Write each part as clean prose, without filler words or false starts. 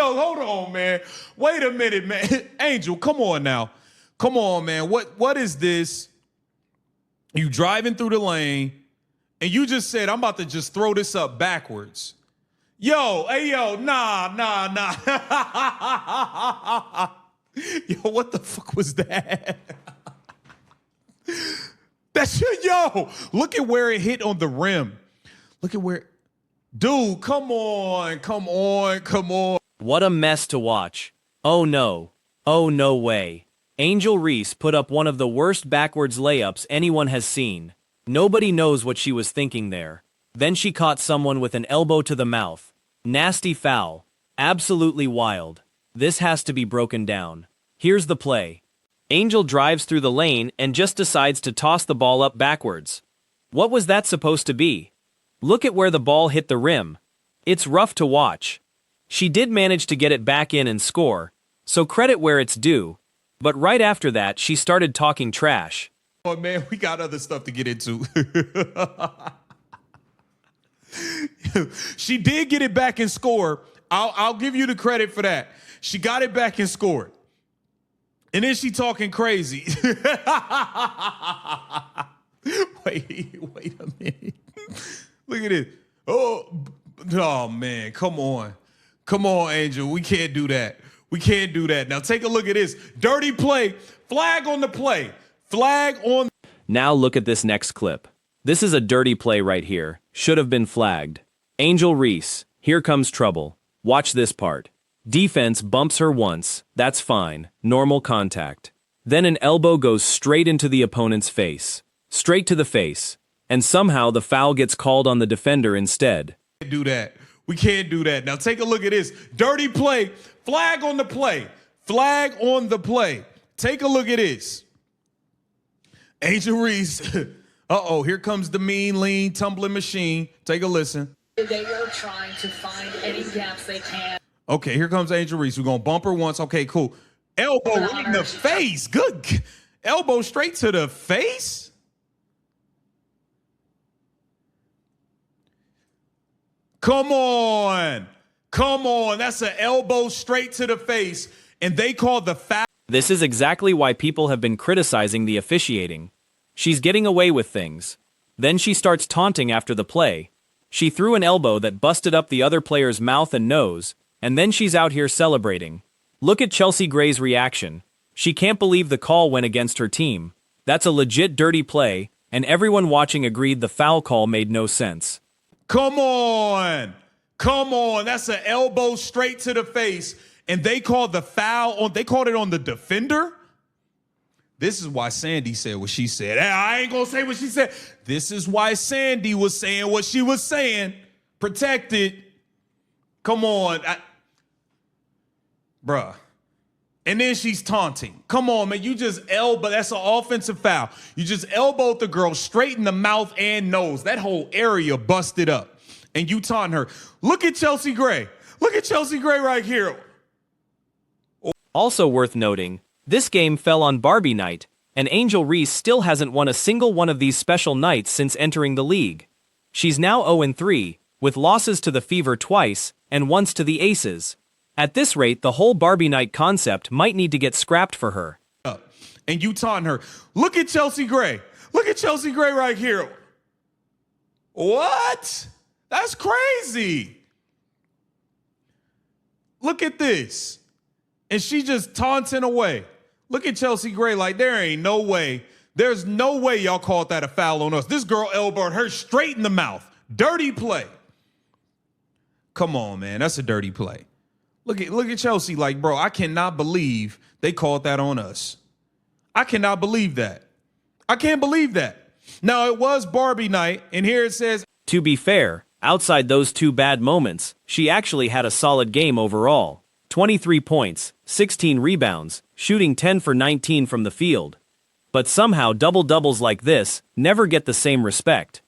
Yo, hold on, man. Wait a minute, man. Angel, come on now. Come on, man. What is this? You driving through the lane, and you just said, I'm about to just throw this up backwards. Yo, hey, yo, nah. Yo, what the fuck was that? That shit, yo, look at where it hit on the rim. Look at where, dude, come on. What a mess to watch. Oh no. Oh no way. Angel Reese put up one of the worst backwards layups anyone has seen. Nobody knows what she was thinking there. Then she caught someone with an elbow to the mouth. Nasty foul. Absolutely wild. This has to be broken down. Here's the play. Angel drives through the lane and just decides to toss the ball up backwards. What was that supposed to be? Look at where the ball hit the rim. It's rough to watch. She did manage to get it back in and score, so credit where it's due. But right after that, she started talking trash. Oh man, we got other stuff to get into. She did get it back and score. I'll give you the credit for that. She got it back and scored. And then she talking crazy. Wait a minute. Look at it. Oh man, come on. Come on, Angel. We can't do that. We can't do that. Now take a look at this. Dirty play. Flag on the play. Flag on. Now look at this next clip. This is a dirty play right here. Should have been flagged. Angel Reese. Here comes trouble. Watch this part. Defense bumps her once. That's fine. Normal contact. Then an elbow goes straight into the opponent's face. Straight to the face. And somehow the foul gets called on the defender instead. Do that. We can't do that. Now take a look at this. Dirty play. Flag on the play. Flag on the play. Take a look at this. Angel Reese. Uh-oh, here comes the mean, lean, tumbling machine. Take a listen. They were trying to find any gaps they can. Okay, here comes Angel Reese. We're going to bump her once. Okay, cool. Elbow right in the face. Good. Elbow straight to the face. Come on. That's an elbow straight to the face. And they call the foul. This is exactly why people have been criticizing the officiating. She's getting away with things. Then she starts taunting after the play. She threw an elbow that busted up the other player's mouth and nose, and then she's out here celebrating. Look at Chelsea Gray's reaction. She can't believe the call went against her team. That's a legit dirty play, and everyone watching agreed the foul call made no sense. Come on. That's an elbow straight to the face. And they called the foul on, they called it on the defender. This is why Sandy said what she said. Hey, I ain't gonna say what she said. This is why Sandy was saying what she was saying. Protected. Come on. Bruh. And then she's taunting. Come on, man. You just elbow. That's an offensive foul. You just elbowed the girl straight in the mouth and nose. That whole area busted up. And you taunt her. Look at Chelsea Gray. Look at Chelsea Gray right here. Also worth noting, this game fell on Barbie night, and Angel Reese still hasn't won a single one of these special nights since entering the league. She's now 0-3, with losses to the Fever twice, and once to the Aces. At this rate, the whole Barbie night concept might need to get scrapped for her. And you taunt her. Look at Chelsea Gray. Look at Chelsea Gray right here. What? That's crazy. Look at this. And she just taunting away. Look at Chelsea Gray like there ain't no way. There's no way y'all called that a foul on us. This girl elbowed her straight in the mouth. Dirty play. Come on, man. That's a dirty play. Look at Chelsea like, bro, I cannot believe they called that on us. I cannot believe that. I can't believe that. Now, it was Barbie night, and here it says, to be fair, outside those two bad moments, she actually had a solid game overall. 23 points, 16 rebounds, shooting 10 for 19 from the field. But somehow double-doubles like this never get the same respect.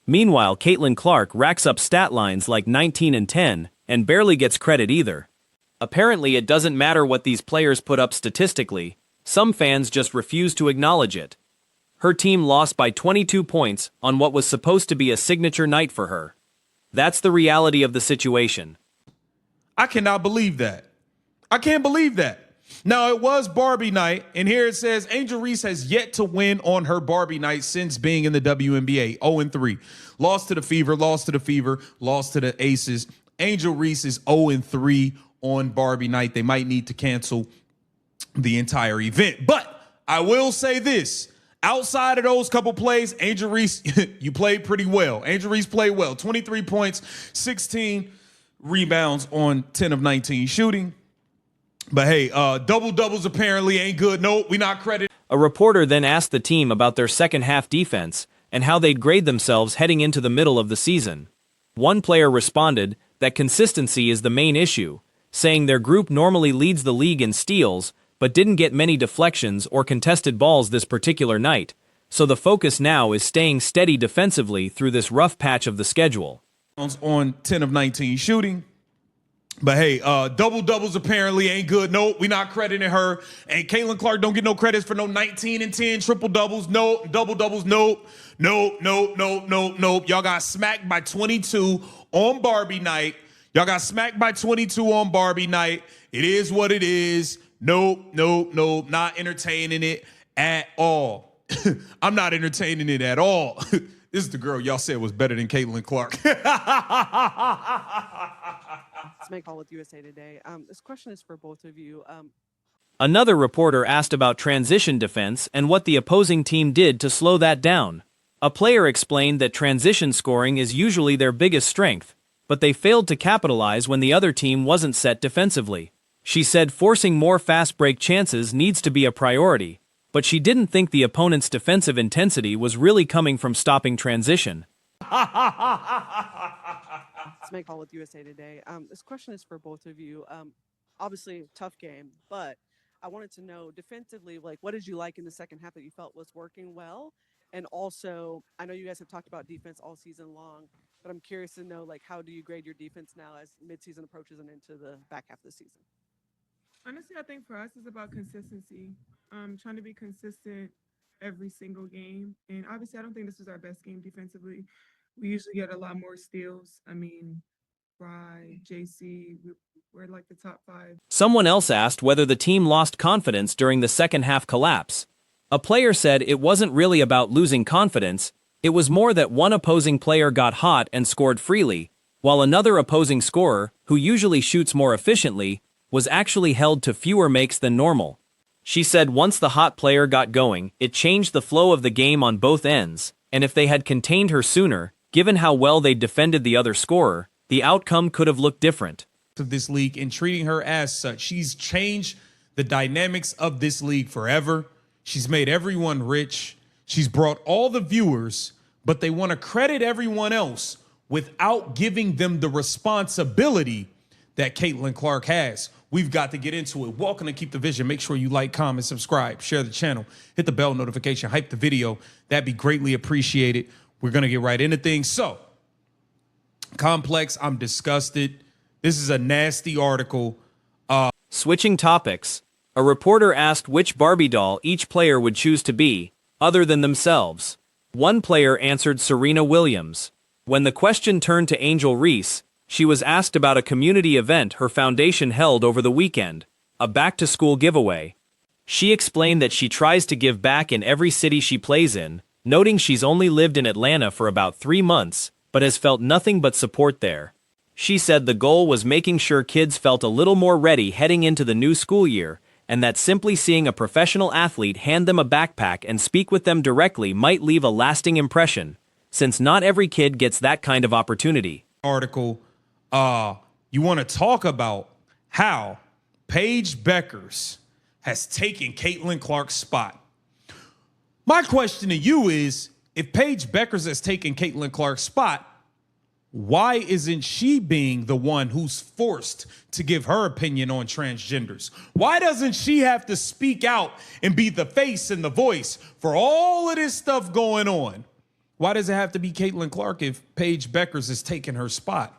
Meanwhile, Caitlin Clark racks up stat lines like 19 and 10 and barely gets credit either. Apparently it doesn't matter what these players put up statistically, some fans just refuse to acknowledge it. Her team lost by 22 points on what was supposed to be a signature night for her. That's the reality of the situation. I cannot believe that. I can't believe that. Now, it was Barbie night, and here it says Angel Reese has yet to win on her Barbie night since being in the WNBA. 0-3. Lost to the Fever, lost to the Fever, lost to the Aces. Angel Reese is 0-3 on Barbie night. They might need to cancel the entire event. But I will say this. Outside of those couple plays, Angel Reese, you played pretty well. Angel Reese played well. 23 points, 16 rebounds on 10 of 19 shooting. But hey, double-doubles apparently ain't good. Nope, we not credited. A reporter then asked the team about their second-half defense and how they'd grade themselves heading into the middle of the season. One player responded that consistency is the main issue, saying their group normally leads the league in steals, but didn't get many deflections or contested balls this particular night, so the focus now is staying steady defensively through this rough patch of the schedule. On 10 of 19 shooting. But hey, double-doubles apparently ain't good. Nope, we not crediting her. And Caitlin Clark don't get no credits for no 19 and 10 triple-doubles. Nope, double-doubles, nope. Nope. Y'all got smacked by 22 on Barbie night. Y'all got smacked by 22 on Barbie night. It is what it is. Nope. Not entertaining it at all. I'm not entertaining it at all. This is the girl y'all said was better than Caitlin Clark. Let's make call with USA Today. This question is for both of you. Another reporter asked about transition defense and what the opposing team did to slow that down. A player explained that transition scoring is usually their biggest strength, but they failed to capitalize when the other team wasn't set defensively. She said forcing more fast break chances needs to be a priority, but she didn't think the opponent's defensive intensity was really coming from stopping transition. Let's make call with USA Today. This question is for both of you. Obviously, tough game, but I wanted to know defensively, like, what did you like in the second half that you felt was working well? And also, I know you guys have talked about defense all season long, but I'm curious to know, like, how do you grade your defense now as midseason approaches and into the back half of the season? Honestly, I think for us it's about consistency. Trying to be consistent every single game. And obviously, I don't think this was our best game defensively. We usually get a lot more steals. I mean, Rye, JC, we're like the top 5. Someone else asked whether the team lost confidence during the second half collapse. A player said it wasn't really about losing confidence, it was more that one opposing player got hot and scored freely, while another opposing scorer, who usually shoots more efficiently, was actually held to fewer makes than normal. She said once the hot player got going, it changed the flow of the game on both ends, and if they had contained her sooner, given how well they defended the other scorer, the outcome could have looked different. Of this league and treating her as such. She's changed the dynamics of this league forever. She's made everyone rich. She's brought all the viewers, but they want to credit everyone else without giving them the responsibility that Caitlin Clark has. We've got to get into it. Welcome to Keep the Vision. Make sure you like, comment, subscribe, share the channel, hit the bell notification, hype the video. That'd be greatly appreciated. We're going to get right into things. So, Complex, I'm disgusted. This is a nasty article. Switching topics, a reporter asked which Barbie doll each player would choose to be, other than themselves. One player answered Serena Williams. When the question turned to Angel Reese, she was asked about a community event her foundation held over the weekend, a back-to-school giveaway. She explained that she tries to give back in every city she plays in, noting she's only lived in Atlanta for about 3 months, but has felt nothing but support there. She said the goal was making sure kids felt a little more ready heading into the new school year, and that simply seeing a professional athlete hand them a backpack and speak with them directly might leave a lasting impression, since not every kid gets that kind of opportunity. Article, you want to talk about how Paige Beckers has taken Caitlin Clark's spot. My question to you is, if Paige Beckers has taken Caitlin Clark's spot, why isn't she being the one who's forced to give her opinion on transgenders? Why doesn't she have to speak out and be the face and the voice for all of this stuff going on? Why does it have to be Caitlin Clark if Paige Beckers has taken her spot?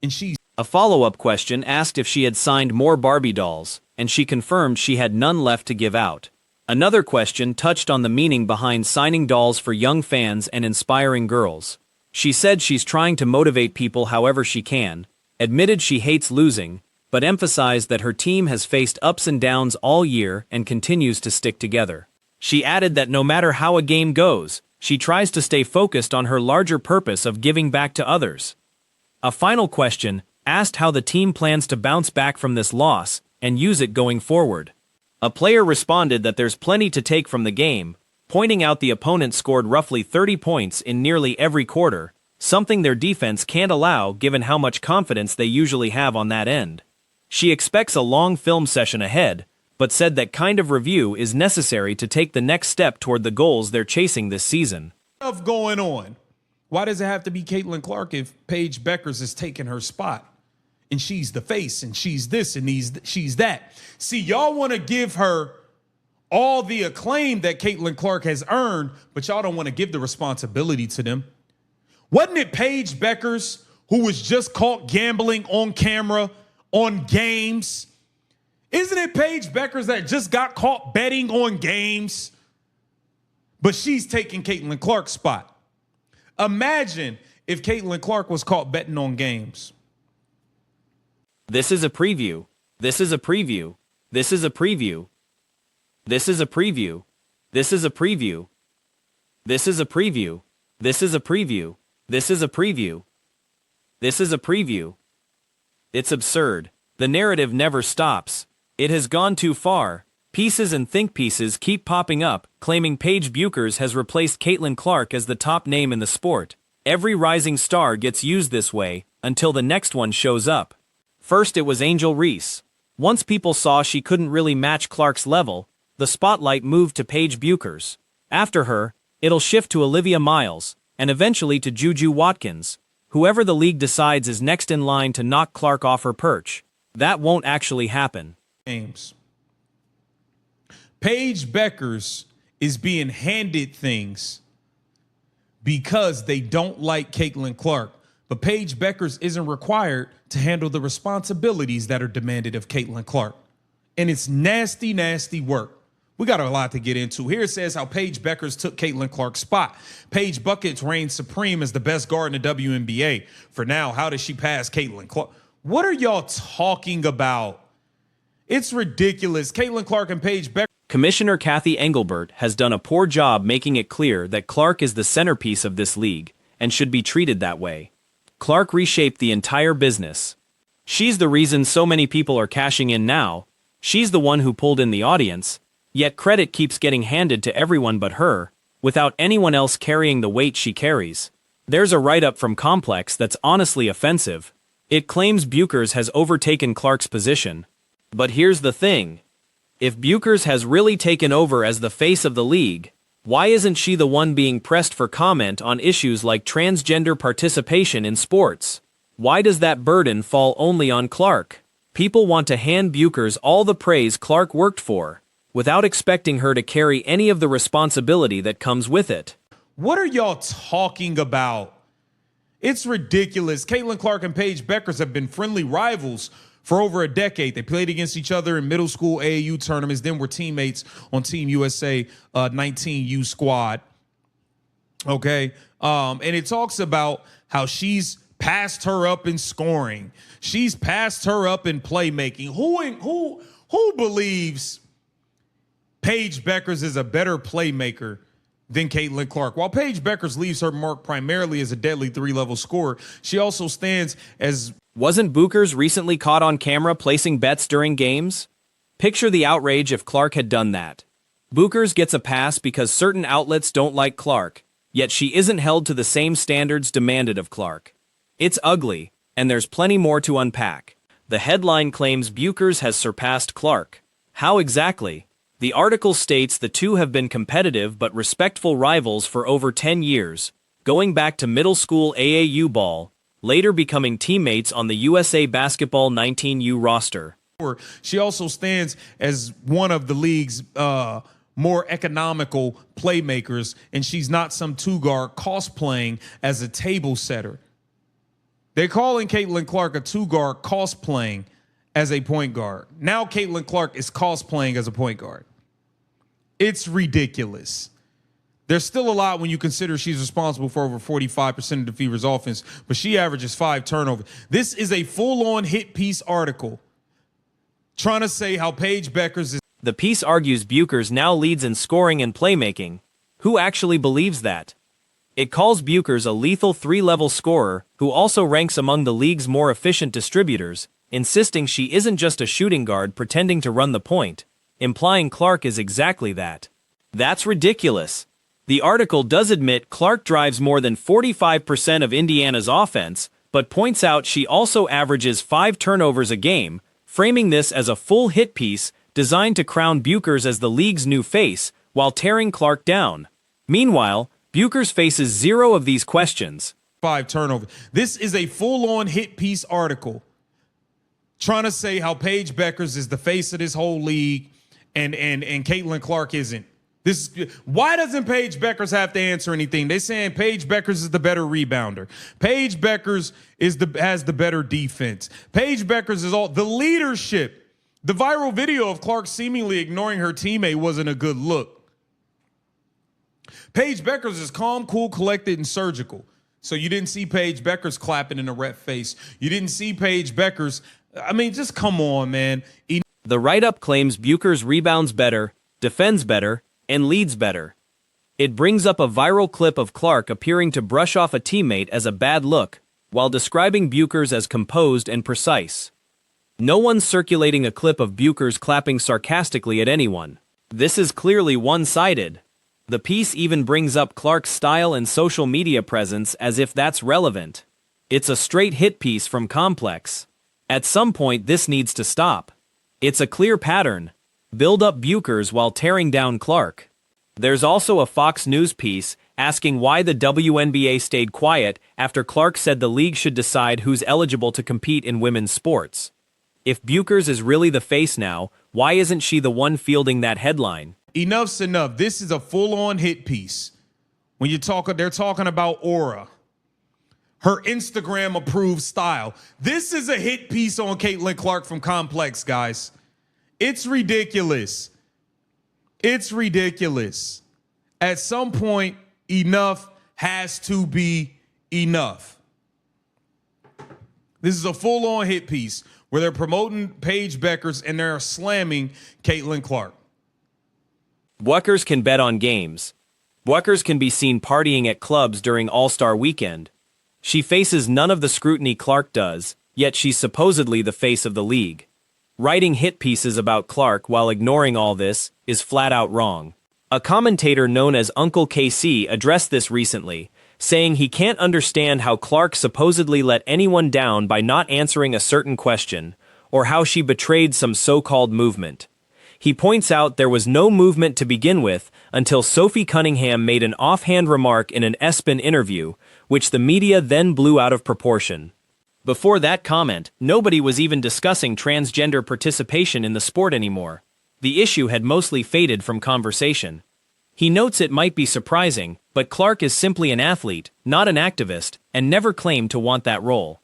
And she's... A follow-up question asked if she had signed more Barbie dolls, and she confirmed she had none left to give out. Another question touched on the meaning behind signing dolls for young fans and inspiring girls. She said she's trying to motivate people however she can, admitted she hates losing, but emphasized that her team has faced ups and downs all year and continues to stick together. She added that no matter how a game goes, she tries to stay focused on her larger purpose of giving back to others. A final question asked how the team plans to bounce back from this loss and use it going forward. A player responded that there's plenty to take from the game, pointing out the opponent scored roughly 30 points in nearly every quarter, something their defense can't allow given how much confidence they usually have on that end. She expects a long film session ahead, but said that kind of review is necessary to take the next step toward the goals they're chasing this season. Stuff going on. Why does it have to be Caitlin Clark if Paige Beckers is taking her spot? And she's the face, and she's this, and she's that. See, y'all want to give her all the acclaim that Caitlin Clark has earned, but y'all don't want to give the responsibility to them. Wasn't it Paige Beckers who was just caught gambling on camera on games? Isn't it Paige Beckers that just got caught betting on games? But she's taking Caitlin Clark's spot. Imagine if Caitlin Clark was caught betting on games. This is a preview. This is a preview. This is a preview. This is a preview. This is a preview. This is a preview. This is a preview. This is a preview. This is a preview. It's absurd. The narrative never stops. It has gone too far. Pieces and think pieces keep popping up, claiming Paige Beckers has replaced Caitlin Clark as the top name in the sport. Every rising star gets used this way, until the next one shows up. First it was Angel Reese. Once people saw she couldn't really match Clark's level, the spotlight moved to Paige Beckers. After her, it'll shift to Olivia Miles, and eventually to Juju Watkins, whoever the league decides is next in line to knock Clark off her perch. That won't actually happen. Games. Paige Beckers is being handed things because they don't like Caitlin Clark. But Paige Beckers isn't required to handle the responsibilities that are demanded of Caitlin Clark. And it's nasty, nasty work. We got a lot to get into. Here it says how Paige Beckers took Caitlin Clark's spot. Paige Buckets reigned supreme as the best guard in the WNBA. For now, how does she pass Caitlin Clark? What are y'all talking about? It's ridiculous. Caitlin Clark and Paige Beckers. Commissioner Kathy Engelbert has done a poor job making it clear that Clark is the centerpiece of this league and should be treated that way. Clark reshaped the entire business. She's the reason so many people are cashing in now. She's the one who pulled in the audience, yet credit keeps getting handed to everyone but her, without anyone else carrying the weight she carries. There's a write-up from Complex that's honestly offensive. It claims Beckers has overtaken Clark's position. But here's the thing. If Beckers has really taken over as the face of the league, why isn't she the one being pressed for comment on issues like transgender participation in sports? Why does that burden fall only on Clark? People want to hand Beckers all the praise Clark worked for, without expecting her to carry any of the responsibility that comes with it. What are y'all talking about? It's ridiculous. Caitlin Clark and Paige Beckers have been friendly rivals for over a decade. They played against each other in middle school AAU tournaments, then were teammates on Team USA 19U squad. Okay. And it talks about how she's passed her up in scoring. She's passed her up in playmaking. Who believes Paige Beckers is a better playmaker than Caitlin Clark? While Paige Beckers leaves her mark primarily as a deadly three-level scorer, she also stands as... Wasn't Beckers recently caught on camera placing bets during games? Picture the outrage if Clark had done that. Beckers gets a pass because certain outlets don't like Clark, yet she isn't held to the same standards demanded of Clark. It's ugly, and there's plenty more to unpack. The headline claims Beckers has surpassed Clark. How exactly? The article states the two have been competitive but respectful rivals for over 10 years, going back to middle school AAU ball, later becoming teammates on the USA Basketball 19U roster. She also stands as one of the league's more economical playmakers, and she's not some two-guard cosplaying as a table setter. They're calling Caitlin Clark a two-guard cosplaying as a point guard. Now Caitlin Clark is cosplaying as a point guard. It's ridiculous. There's still a lot when you consider she's responsible for over 45% of the Fever's offense, but she averages 5 turnovers. This is a full-on hit piece article trying to say how Paige Beckers is. The piece argues Buchers now leads in scoring and playmaking. Who actually believes that? It calls Buchers a lethal 3-level scorer who also ranks among the league's more efficient distributors, insisting she isn't just a shooting guard pretending to run the point, implying Clark is exactly that. That's ridiculous. The article does admit Clark drives more than 45% of Indiana's offense, but points out she also averages 5 turnovers a game, framing this as a full hit piece designed to crown Buchers as the league's new face while tearing Clark down. Meanwhile, Buchers faces 0 of these questions. 5 turnovers. This is a full-on hit piece article trying to say how Paige Beckers is the face of this whole league and Caitlin Clark isn't. Why doesn't Paige Beckers have to answer anything? They're saying Paige Beckers is the better rebounder. Paige Beckers has the better defense. Paige Beckers is all the leadership. The viral video of Clark seemingly ignoring her teammate wasn't a good look. Paige Beckers is calm, cool, collected, and surgical. So you didn't see Paige Beckers clapping in the ref face. You didn't see Paige Beckers. I mean, just come on, man. The write-up claims Buchers rebounds better, defends better, and leads better. It brings up a viral clip of Clark appearing to brush off a teammate as a bad look, while describing Buchers as composed and precise. No one's circulating a clip of Buchers clapping sarcastically at anyone. This is clearly one-sided. The piece even brings up Clark's style and social media presence as if that's relevant. It's a straight hit piece from Complex. At some point this needs to stop. It's a clear pattern. Build up Buchers while tearing down Clark. There's also a Fox News piece asking why the WNBA stayed quiet after Clark said the league should decide who's eligible to compete in women's sports. If Buchers is really the face now, why isn't she the one fielding that headline? Enough's enough. This is a full-on hit piece. When they're talking about aura, her Instagram-approved style. This is a hit piece on Caitlin Clark from Complex, guys. It's ridiculous. It's ridiculous. At some point, enough has to be enough. This is a full-on hit piece where they're promoting Paige Beckers and they're slamming Caitlin Clark. Buchers can bet on games. Buchers can be seen partying at clubs during All-Star Weekend. She faces none of the scrutiny Clark does, yet she's supposedly the face of the league. Writing hit pieces about Clark while ignoring all this is flat out wrong. A commentator known as Uncle KC addressed this recently, saying he can't understand how Clark supposedly let anyone down by not answering a certain question, or how she betrayed some so-called movement. He points out there was no movement to begin with until Sophie Cunningham made an offhand remark in an ESPN interview, which the media then blew out of proportion. Before that comment, nobody was even discussing transgender participation in the sport anymore. The issue had mostly faded from conversation. He notes it might be surprising, but Clark is simply an athlete, not an activist, and never claimed to want that role.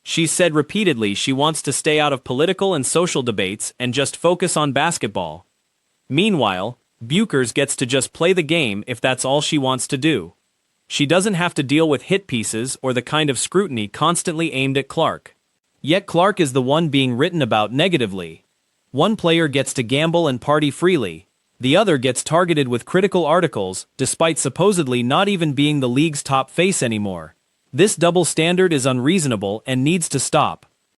She said repeatedly she wants to stay out of political and social debates and just focus on basketball. Meanwhile, Buchers gets to just play the game if that's all she wants to do. She doesn't have to deal with hit pieces or the kind of scrutiny constantly aimed at Clark. Yet Clark is the one being written about negatively. One player gets to gamble and party freely. The other gets targeted with critical articles, despite supposedly not even being the league's top face anymore. This double standard is unreasonable and needs to stop.